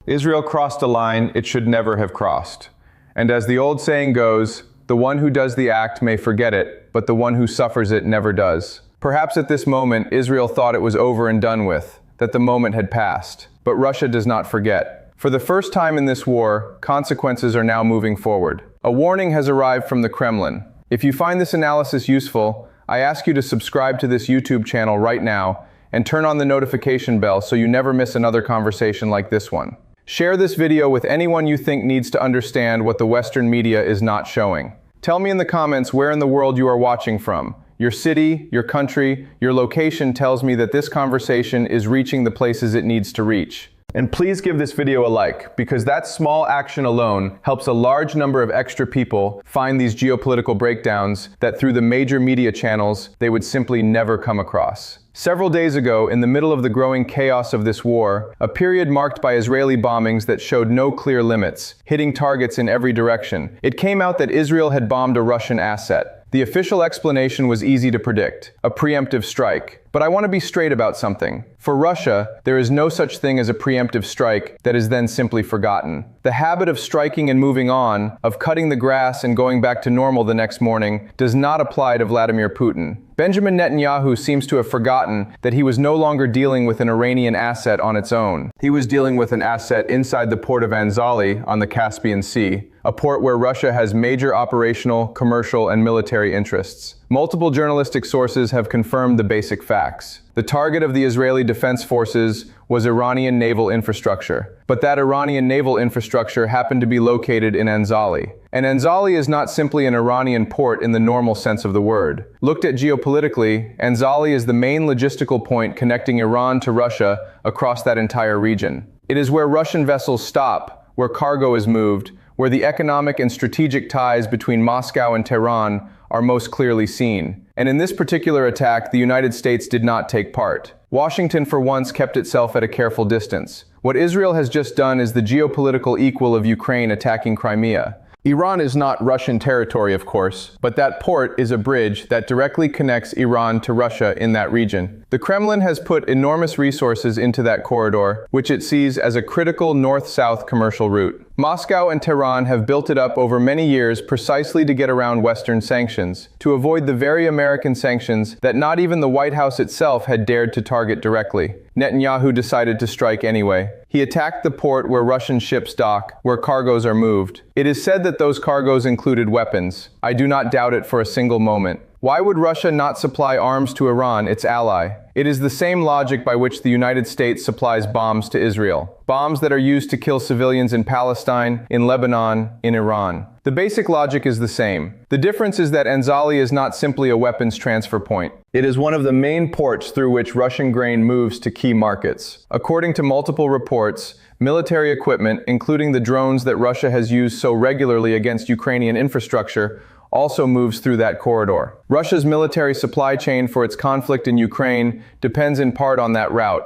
Israel crossed a line it should never have crossed. And as the old saying goes, the one who does the act may forget it, but the one who suffers it never does. Perhaps at this moment, Israel thought it was over and done with, that the moment had passed. But Russia does not forget. For the first time in this war, consequences are now moving forward. A warning has arrived from the Kremlin. If you find this analysis useful, I ask you to subscribe to this YouTube channel right now and turn on the notification bell so you never miss another conversation like this one. Share this video with anyone you think needs to understand what the Western media is not showing. Tell me in the comments where in the world you are watching from. Your city, your country, your location tells me that this conversation is reaching the places it needs to reach. And please give this video a like, because that small action alone helps a large number of extra people find these geopolitical breakdowns that through the major media channels they would simply never come across. Several days ago, in the middle of the growing chaos of this war, a period marked by Israeli bombings that showed no clear limits, hitting targets in every direction, it came out that Israel had bombed a Russian asset. The official explanation was easy to predict: a preemptive strike. But I want to be straight about something. For Russia, there is no such thing as a preemptive strike that is then simply forgotten. The habit of striking and moving on, of cutting the grass and going back to normal the next morning, does not apply to Vladimir Putin. Benjamin Netanyahu seems to have forgotten that he was no longer dealing with an Iranian asset on its own. He was dealing with an asset inside the port of Anzali on the Caspian Sea, a port where Russia has major operational, commercial, and military interests. Multiple journalistic sources have confirmed the basic facts. The target of the Israeli Defense Forces was Iranian naval infrastructure. But that Iranian naval infrastructure happened to be located in Anzali. And Anzali is not simply an Iranian port in the normal sense of the word. Looked at geopolitically, Anzali is the main logistical point connecting Iran to Russia across that entire region. It is where Russian vessels stop, where cargo is moved, where the economic and strategic ties between Moscow and Tehran are most clearly seen. And in this particular attack, the United States did not take part. Washington for once kept itself at a careful distance. What Israel has just done is the geopolitical equal of Ukraine attacking Crimea. Iran is not Russian territory, of course, but that port is a bridge that directly connects Iran to Russia in that region. The Kremlin has put enormous resources into that corridor, which it sees as a critical north-south commercial route. Moscow and Tehran have built it up over many years precisely to get around Western sanctions, to avoid the very American sanctions that not even the White House itself had dared to target directly. Netanyahu decided to strike anyway. He attacked the port where Russian ships dock, where cargoes are moved. It is said that those cargoes included weapons. I do not doubt it for a single moment. Why would Russia not supply arms to Iran, its ally? It is the same logic by which the United States supplies bombs to Israel. Bombs that are used to kill civilians in Palestine, in Lebanon, in Iran. The basic logic is the same. The difference is that Anzali is not simply a weapons transfer point. It is one of the main ports through which Russian grain moves to key markets. According to multiple reports, military equipment, including the drones that Russia has used so regularly against Ukrainian infrastructure, also moves through that corridor. Russia's military supply chain for its conflict in Ukraine depends in part on that route,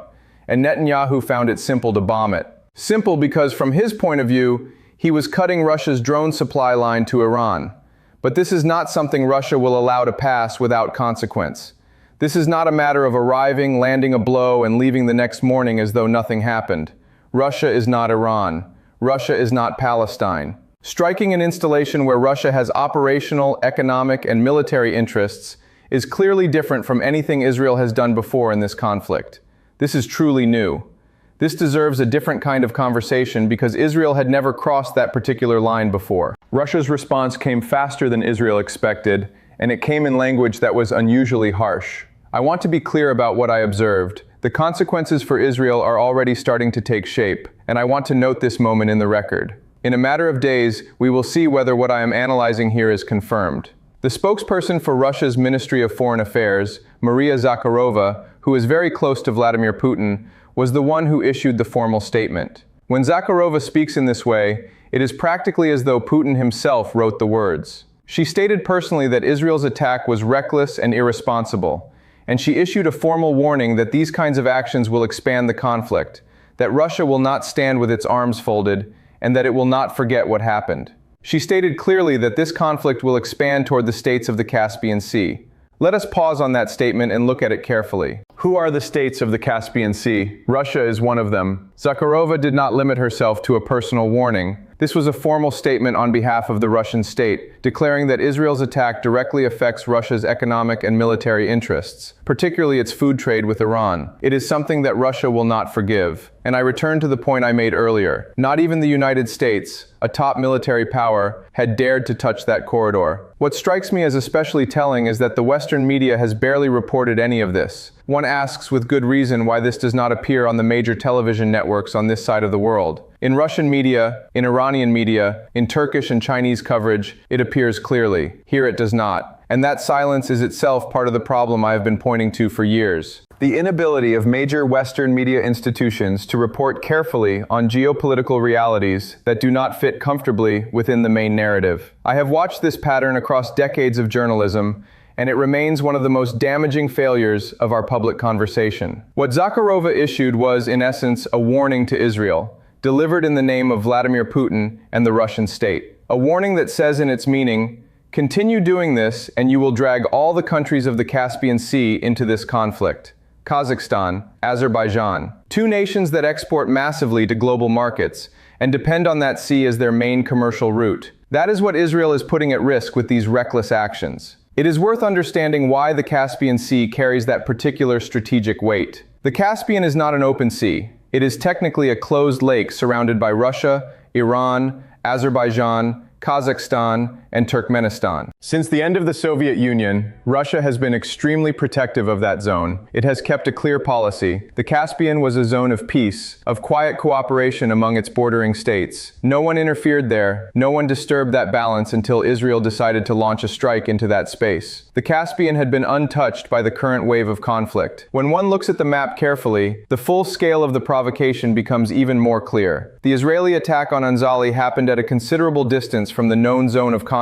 and Netanyahu found it simple to bomb it. Simple because from his point of view, he was cutting Russia's drone supply line to Iran. But this is not something Russia will allow to pass without consequence. This is not a matter of arriving, landing a blow, and leaving the next morning as though nothing happened. Russia is not Iran. Russia is not Palestine. Striking an installation where Russia has operational, economic, and military interests is clearly different from anything Israel has done before in this conflict. This is truly new. This deserves a different kind of conversation because Israel had never crossed that particular line before. Russia's response came faster than Israel expected, and it came in language that was unusually harsh. I want to be clear about what I observed. The consequences for Israel are already starting to take shape, and I want to note this moment in the record. In a matter of days, we will see whether what I am analyzing here is confirmed. The spokesperson for Russia's Ministry of Foreign Affairs, Maria Zakharova, who is very close to Vladimir Putin, was the one who issued the formal statement. When Zakharova speaks in this way, it is practically as though Putin himself wrote the words. She stated personally that Israel's attack was reckless and irresponsible, and she issued a formal warning that these kinds of actions will expand the conflict, that Russia will not stand with its arms folded, and that it will not forget what happened. She stated clearly that this conflict will expand toward the states of the Caspian Sea. Let us pause on that statement and look at it carefully. Who are the states of the Caspian Sea? Russia is one of them. Zakharova did not limit herself to a personal warning. This was a formal statement on behalf of the Russian state, declaring that Israel's attack directly affects Russia's economic and military interests, particularly its food trade with Iran. It is something that Russia will not forgive. And I return to the point I made earlier. Not even the United States, a top military power, had dared to touch that corridor. What strikes me as especially telling is that the Western media has barely reported any of this. One asks with good reason why this does not appear on the major television networks on this side of the world. In Russian media, in Iranian media, in Turkish and Chinese coverage, it appears clearly. Here it does not. And that silence is itself part of the problem I have been pointing to for years. The inability of major Western media institutions to report carefully on geopolitical realities that do not fit comfortably within the main narrative. I have watched this pattern across decades of journalism, and it remains one of the most damaging failures of our public conversation. What Zakharova issued was, in essence, a warning to Israel, delivered in the name of Vladimir Putin and the Russian state. A warning that says in its meaning, continue doing this and you will drag all the countries of the Caspian Sea into this conflict. Kazakhstan, Azerbaijan, two nations that export massively to global markets and depend on that sea as their main commercial route. That is what Israel is putting at risk with these reckless actions. It is worth understanding why the Caspian Sea carries that particular strategic weight. The Caspian is not an open sea. It is technically a closed lake surrounded by Russia, Iran, Azerbaijan, Kazakhstan, and Turkmenistan. Since the end of the Soviet Union, Russia has been extremely protective of that zone. It has kept a clear policy. The Caspian was a zone of peace, of quiet cooperation among its bordering states. No one interfered there. No one disturbed that balance until Israel decided to launch a strike into that space. The Caspian had been untouched by the current wave of conflict. When one looks at the map carefully, the full scale of the provocation becomes even more clear. The Israeli attack on Anzali happened at a considerable distance from the known zone of conflict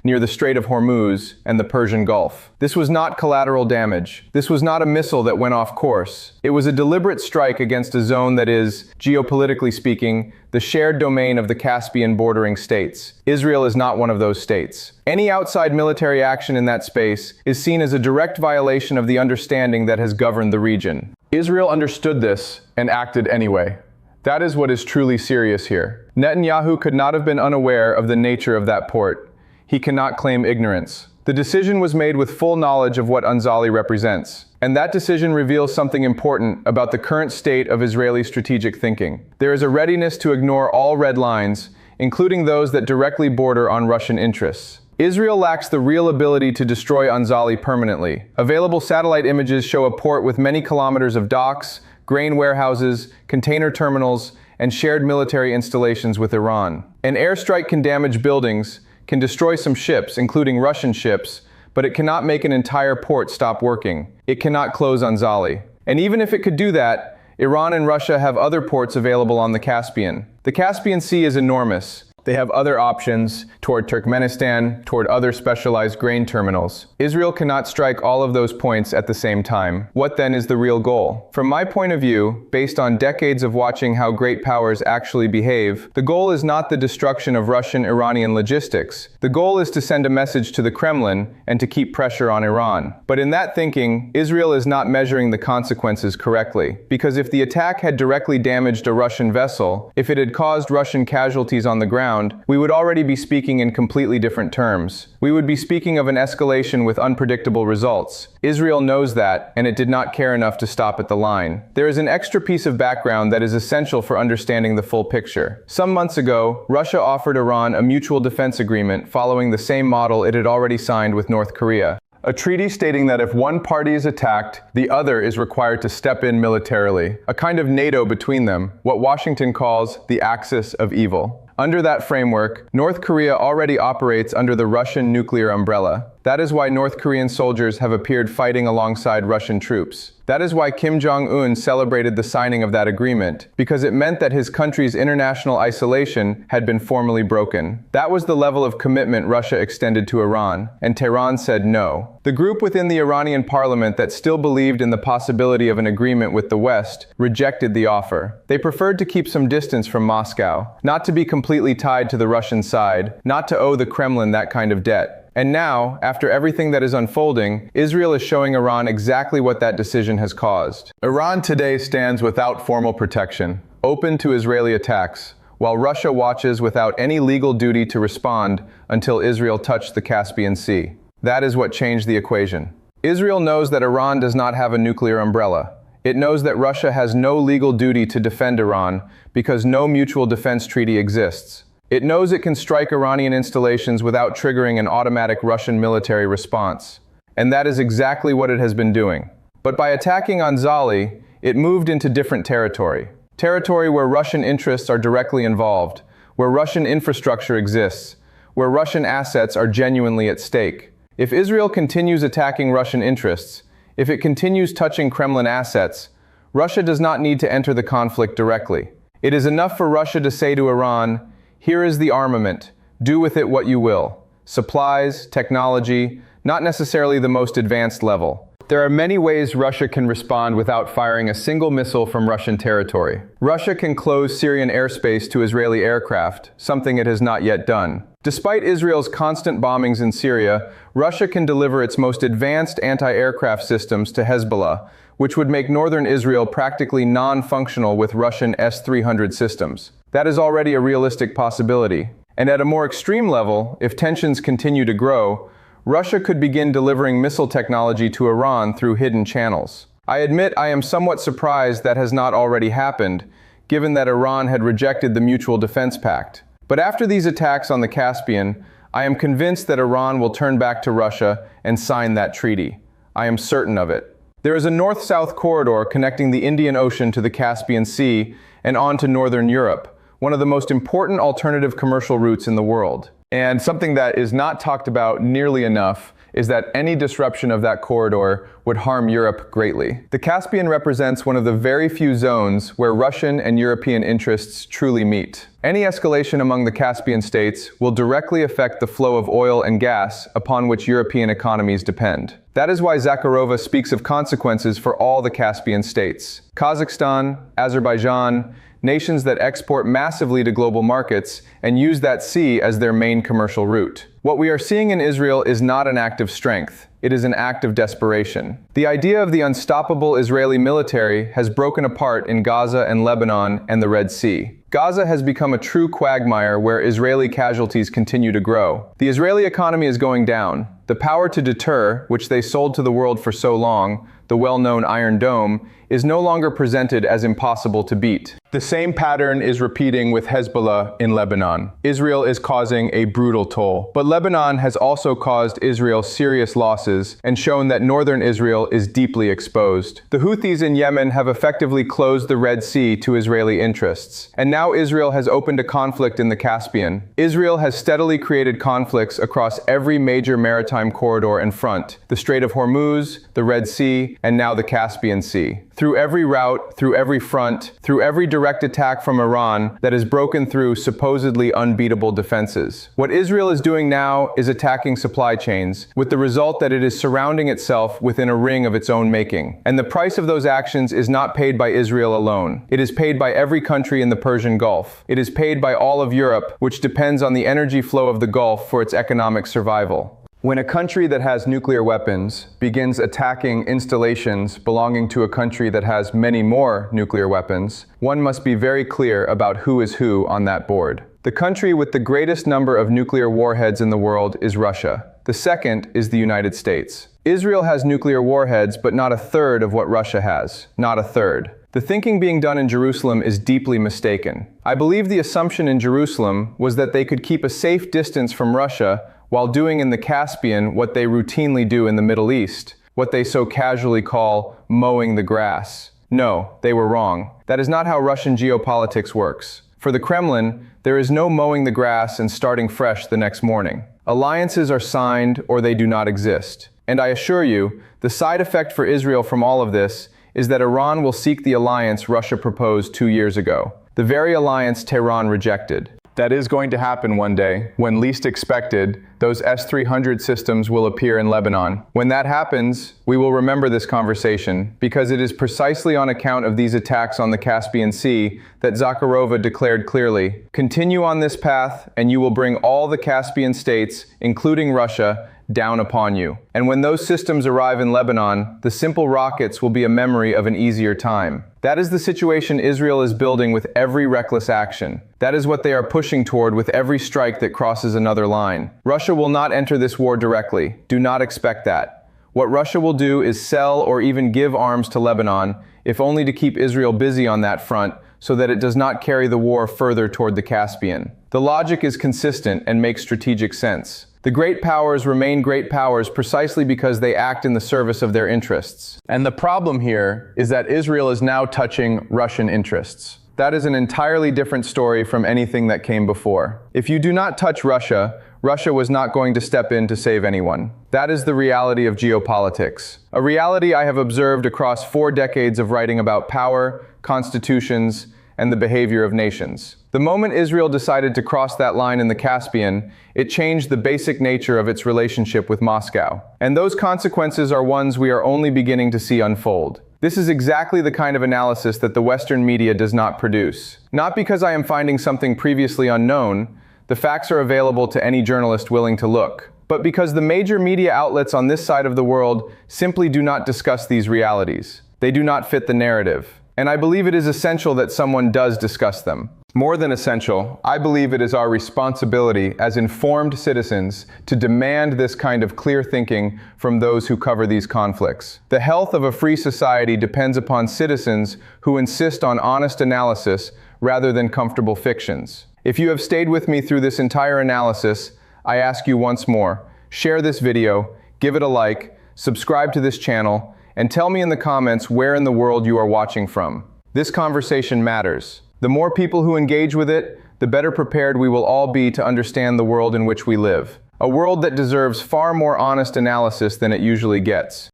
near the Strait of Hormuz and the Persian Gulf. This was not collateral damage. This was not a missile that went off course. It was a deliberate strike against a zone that is, geopolitically speaking, the shared domain of the Caspian bordering states. Israel is not one of those states. Any outside military action in that space is seen as a direct violation of the understanding that has governed the region. Israel understood this and acted anyway. That is what is truly serious here. Netanyahu could not have been unaware of the nature of that port. He cannot claim ignorance. The decision was made with full knowledge of what Anzali represents. And that decision reveals something important about the current state of Israeli strategic thinking. There is a readiness to ignore all red lines, including those that directly border on Russian interests. Israel lacks the real ability to destroy Anzali permanently. Available satellite images show a port with many kilometers of docks, grain warehouses, container terminals, and shared military installations with Iran. An airstrike can damage buildings, can destroy some ships, including Russian ships, but it cannot make an entire port stop working. It cannot close Anzali. And even if it could do that, Iran and Russia have other ports available on the Caspian. The Caspian Sea is enormous. They have other options toward Turkmenistan, toward other specialized grain terminals. Israel cannot strike all of those points at the same time. What then is the real goal? From my point of view, based on decades of watching how great powers actually behave, the goal is not the destruction of Russian-Iranian logistics. The goal is to send a message to the Kremlin and to keep pressure on Iran. But in that thinking, Israel is not measuring the consequences correctly. Because if the attack had directly damaged a Russian vessel, if it had caused Russian casualties on the ground, we would already be speaking in completely different terms. We would be speaking of an escalation with unpredictable results. Israel knows that, and it did not care enough to stop at the line. There is an extra piece of background that is essential for understanding the full picture. Some months ago, Russia offered Iran a mutual defense agreement following the same model it had already signed with North Korea. A treaty stating that if one party is attacked, the other is required to step in militarily. A kind of NATO between them, what Washington calls the axis of evil. Under that framework, North Korea already operates under the Russian nuclear umbrella. That is why North Korean soldiers have appeared fighting alongside Russian troops. That is why Kim Jong-un celebrated the signing of that agreement, because it meant that his country's international isolation had been formally broken. That was the level of commitment Russia extended to Iran, and Tehran said no. The group within the Iranian parliament that still believed in the possibility of an agreement with the West rejected the offer. They preferred to keep some distance from Moscow, not to be completely tied to the Russian side, not to owe the Kremlin that kind of debt. And now, after everything that is unfolding, Israel is showing Iran exactly what that decision has caused. Iran today stands without formal protection, open to Israeli attacks, while Russia watches without any legal duty to respond until Israel touched the Caspian Sea. That is what changed the equation. Israel knows that Iran does not have a nuclear umbrella. It knows that Russia has no legal duty to defend Iran because no mutual defense treaty exists. It knows it can strike Iranian installations without triggering an automatic Russian military response. And that is exactly what it has been doing. But by attacking Anzali, it moved into different territory. Territory where Russian interests are directly involved, where Russian infrastructure exists, where Russian assets are genuinely at stake. If Israel continues attacking Russian interests, if it continues touching Kremlin assets, Russia does not need to enter the conflict directly. It is enough for Russia to say to Iran, "Here is the armament, do with it what you will." Supplies, technology, not necessarily the most advanced level. There are many ways Russia can respond without firing a single missile from Russian territory. Russia can close Syrian airspace to Israeli aircraft, something it has not yet done. Despite Israel's constant bombings in Syria, Russia can deliver its most advanced anti-aircraft systems to Hezbollah, which would make northern Israel practically non-functional with Russian S-300 systems. That is already a realistic possibility. And at a more extreme level, if tensions continue to grow, Russia could begin delivering missile technology to Iran through hidden channels. I admit I am somewhat surprised that has not already happened, given that Iran had rejected the Mutual Defense Pact. But after these attacks on the Caspian, I am convinced that Iran will turn back to Russia and sign that treaty. I am certain of it. There is a north-south corridor connecting the Indian Ocean to the Caspian Sea and on to northern Europe, one of the most important alternative commercial routes in the world. And something that is not talked about nearly enough is that any disruption of that corridor would harm Europe greatly. The Caspian represents one of the very few zones where Russian and European interests truly meet. Any escalation among the Caspian states will directly affect the flow of oil and gas upon which European economies depend. That is why Zakharova speaks of consequences for all the Caspian states. Kazakhstan, Azerbaijan, nations that export massively to global markets and use that sea as their main commercial route. What we are seeing in Israel is not an act of strength. It is an act of desperation. The idea of the unstoppable Israeli military has broken apart in Gaza and Lebanon and the Red Sea. Gaza has become a true quagmire where Israeli casualties continue to grow. The Israeli economy is going down. The power to deter, which they sold to the world for so long, the well-known Iron Dome, is no longer presented as impossible to beat. The same pattern is repeating with Hezbollah in Lebanon. Israel is causing a brutal toll, but Lebanon has also caused Israel serious losses and shown that northern Israel is deeply exposed. The Houthis in Yemen have effectively closed the Red Sea to Israeli interests, and now Israel has opened a conflict in the Caspian. Israel has steadily created conflicts across every major maritime corridor and front: the Strait of Hormuz, the Red Sea, and now the Caspian Sea. Through every route, through every front, through every direct attack from Iran that has broken through supposedly unbeatable defenses. What Israel is doing now is attacking supply chains, with the result that it is surrounding itself within a ring of its own making. And the price of those actions is not paid by Israel alone. It is paid by every country in the Persian Gulf. It is paid by all of Europe, which depends on the energy flow of the Gulf for its economic survival. When a country that has nuclear weapons begins attacking installations belonging to a country that has many more nuclear weapons, one must be very clear about who is who on that board. The country with the greatest number of nuclear warheads in the world is Russia. The second is the United States. Israel has nuclear warheads, but not a third of what Russia has. Not a third. The thinking being done in Jerusalem is deeply mistaken. I believe the assumption in Jerusalem was that they could keep a safe distance from Russia while doing in the Caspian what they routinely do in the Middle East, what they so casually call mowing the grass. No, they were wrong. That is not how Russian geopolitics works. For the Kremlin, there is no mowing the grass and starting fresh the next morning. Alliances are signed or they do not exist. And I assure you, the side effect for Israel from all of this is that Iran will seek the alliance Russia proposed 2 years ago, the very alliance Tehran rejected. That is going to happen one day. When least expected, those S-300 systems will appear in Lebanon. When that happens, we will remember this conversation, because it is precisely on account of these attacks on the Caspian Sea that Zakharova declared clearly, "Continue on this path, and you will bring all the Caspian states, including Russia, down upon you." And when those systems arrive in Lebanon, the simple rockets will be a memory of an easier time. That is the situation Israel is building with every reckless action. That is what they are pushing toward with every strike that crosses another line. Russia will not enter this war directly. Do not expect that. What Russia will do is sell or even give arms to Lebanon, if only to keep Israel busy on that front, so that it does not carry the war further toward the Caspian. The logic is consistent and makes strategic sense. The great powers remain great powers precisely because they act in the service of their interests. And the problem here is that Israel is now touching Russian interests. That is an entirely different story from anything that came before. If you do not touch Russia, Russia was not going to step in to save anyone. That is the reality of geopolitics. A reality I have observed across 4 decades of writing about power, constitutions, and the behavior of nations. The moment Israel decided to cross that line in the Caspian, it changed the basic nature of its relationship with Moscow. And those consequences are ones we are only beginning to see unfold. This is exactly the kind of analysis that the Western media does not produce. Not because I am finding something previously unknown, the facts are available to any journalist willing to look, but because the major media outlets on this side of the world simply do not discuss these realities. They do not fit the narrative. And I believe it is essential that someone does discuss them. More than essential, I believe it is our responsibility as informed citizens to demand this kind of clear thinking from those who cover these conflicts. The health of a free society depends upon citizens who insist on honest analysis rather than comfortable fictions. If you have stayed with me through this entire analysis, I ask you once more, share this video, give it a like, subscribe to this channel, and tell me in the comments where in the world you are watching from. This conversation matters. The more people who engage with it, the better prepared we will all be to understand the world in which we live. A world that deserves far more honest analysis than it usually gets.